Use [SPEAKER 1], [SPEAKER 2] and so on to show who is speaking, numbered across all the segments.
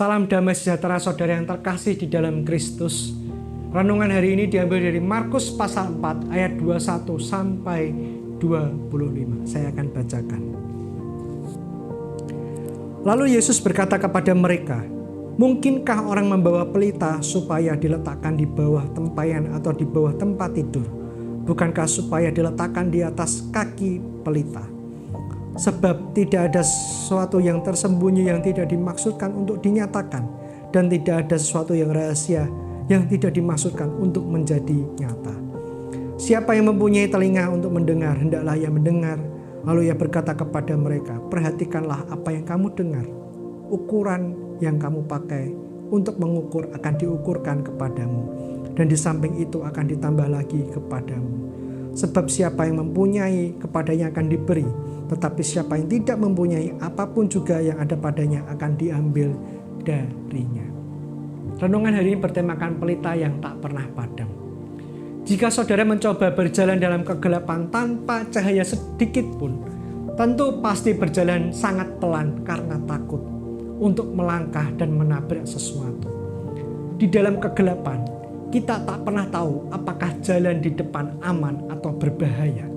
[SPEAKER 1] Salam damai sejahtera saudara yang terkasih di dalam Kristus. Renungan hari ini diambil dari Markus pasal 4 ayat 21 sampai 25. Saya akan bacakan. Lalu Yesus berkata kepada mereka, "Mungkinkah orang membawa pelita supaya diletakkan di bawah tempayan atau di bawah tempat tidur? Bukankah supaya diletakkan di atas kaki pelita? Sebab tidak ada sesuatu yang tersembunyi yang tidak dimaksudkan untuk dinyatakan, dan tidak ada sesuatu yang rahasia yang tidak dimaksudkan untuk menjadi nyata. Siapa yang mempunyai telinga untuk mendengar, hendaklah ia mendengar." Lalu ia berkata kepada mereka, "Perhatikanlah apa yang kamu dengar. Ukuran yang kamu pakai untuk mengukur akan diukurkan kepadamu, dan di samping itu akan ditambah lagi kepadamu. Sebab siapa yang mempunyai, kepadanya akan diberi, tetapi siapa yang tidak mempunyai, apapun juga yang ada padanya akan diambil darinya." Renungan hari ini bertemakan pelita yang tak pernah padam. Jika saudara mencoba berjalan dalam kegelapan tanpa cahaya sedikit pun, tentu pasti berjalan sangat pelan karena takut untuk melangkah dan menabrak sesuatu. Di dalam kegelapan, kita tak pernah tahu apakah jalan di depan aman atau berbahaya.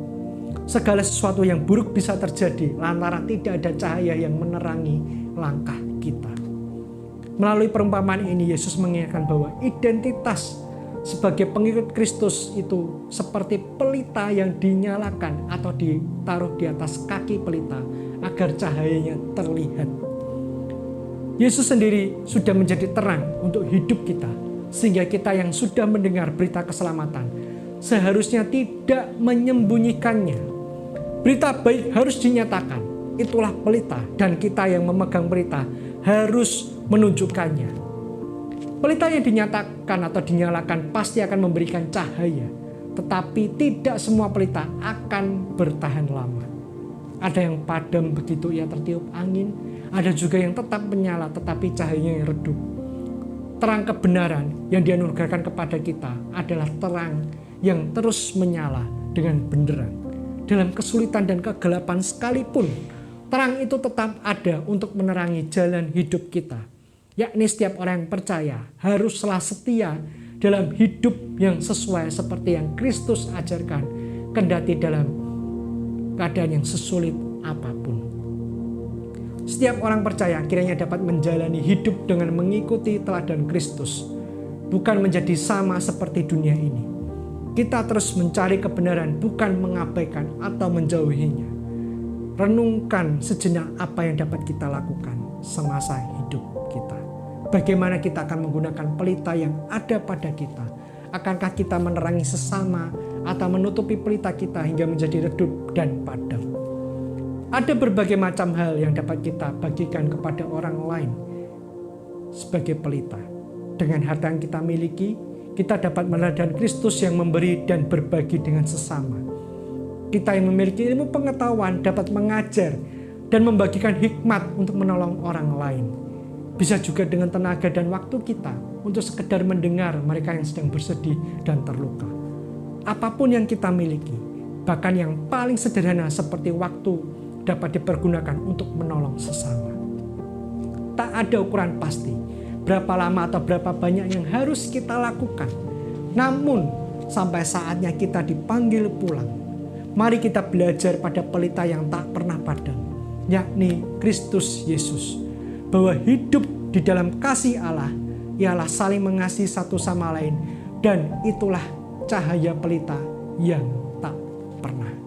[SPEAKER 1] Segala sesuatu yang buruk bisa terjadi lantaran tidak ada cahaya yang menerangi langkah kita. Melalui perumpamaan ini, Yesus mengingatkan bahwa identitas sebagai pengikut Kristus itu seperti pelita yang dinyalakan atau ditaruh di atas kaki pelita agar cahayanya terlihat. Yesus sendiri sudah menjadi terang untuk hidup kita, sehingga kita yang sudah mendengar berita keselamatan seharusnya tidak menyembunyikannya. Berita baik harus dinyatakan, itulah pelita, dan kita yang memegang pelita harus menunjukkannya. Pelita yang dinyatakan atau dinyalakan pasti akan memberikan cahaya, tetapi tidak semua pelita akan bertahan lama. Ada yang padam begitu ia tertiup angin, ada juga yang tetap menyala tetapi cahayanya redup. Terang kebenaran yang dianugerahkan kepada kita adalah terang yang terus menyala dengan benderang. Dalam kesulitan dan kegelapan sekalipun, terang itu tetap ada untuk menerangi jalan hidup kita. Yakni setiap orang yang percaya haruslah setia dalam hidup yang sesuai seperti yang Kristus ajarkan, kendati dalam keadaan yang sesulit apapun. Setiap orang percaya kiranya dapat menjalani hidup dengan mengikuti teladan Kristus, bukan menjadi sama seperti dunia ini. Kita terus mencari kebenaran, bukan mengabaikan atau menjauhinya. Renungkan sejenak apa yang dapat kita lakukan semasa hidup kita. Bagaimana kita akan menggunakan pelita yang ada pada kita? Akankah kita menerangi sesama atau menutupi pelita kita hingga menjadi redup dan padam? Ada berbagai macam hal yang dapat kita bagikan kepada orang lain sebagai pelita. Dengan harta yang kita miliki, kita dapat meneladani Kristus yang memberi dan berbagi dengan sesama. Kita yang memiliki ilmu pengetahuan dapat mengajar dan membagikan hikmat untuk menolong orang lain. Bisa juga dengan tenaga dan waktu kita untuk sekedar mendengar mereka yang sedang bersedih dan terluka. Apapun yang kita miliki, bahkan yang paling sederhana seperti waktu, dapat dipergunakan untuk menolong sesama. Tak ada ukuran pasti berapa lama atau berapa banyak yang harus kita lakukan. Namun sampai saatnya kita dipanggil pulang, mari kita belajar pada pelita yang tak pernah padam, yakni Kristus Yesus. Bahwa hidup di dalam kasih Allah ialah saling mengasihi satu sama lain, dan itulah cahaya pelita yang tak pernah